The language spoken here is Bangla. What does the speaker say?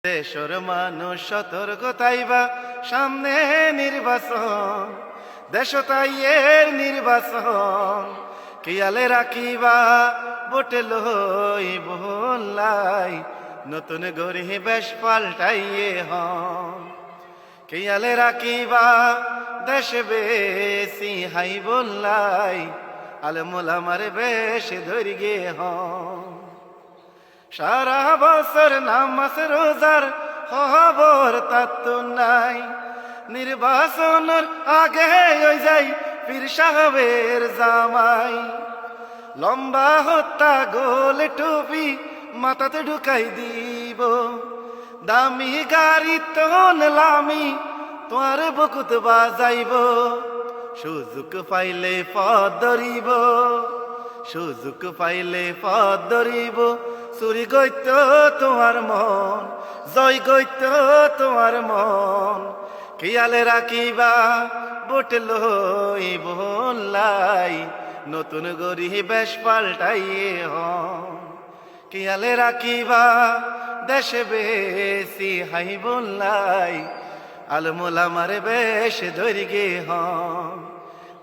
দেশের মানুষ সতর্ক তাইবা সামনে নির্বাচন, দেশ তাইয়ের নির্বাচন কিয়ালে রাখিবা ভোটে লই বলাই, নতুন গড়ি বেশ পাল্টাইয়ে হন কিয়ালে রাখিবা দেশ বেশি হাই বললাই, আলমুলামার বেশ ধরিগে হন। সারা বছর নামাজ রোজার খবর তাত নাই, নির্বাচনের আগে ওই যাই পীর সাহেবের জামাই, লম্বা হত্যা গোল টুপি মাথাতে ঢুকাই দিব, দামি গাড়ি তোন লামি তোমার বকুত বাজাইব, সুযোগ পাইলে পথ ধরিব, সুযোগ পাইলে পথ ধরিব, চুরি গইত তোমার মন, জয় গইত তোমার মন খেয়ালে রাখিবা ভোট লই বলাই, নতুন গড়ি বেশ পাল্টাইয়ে হন খেয়ালে রাখিবা দেশে বেশি হাই বললাই, আলমুলামার বেশ ধরিগে হন।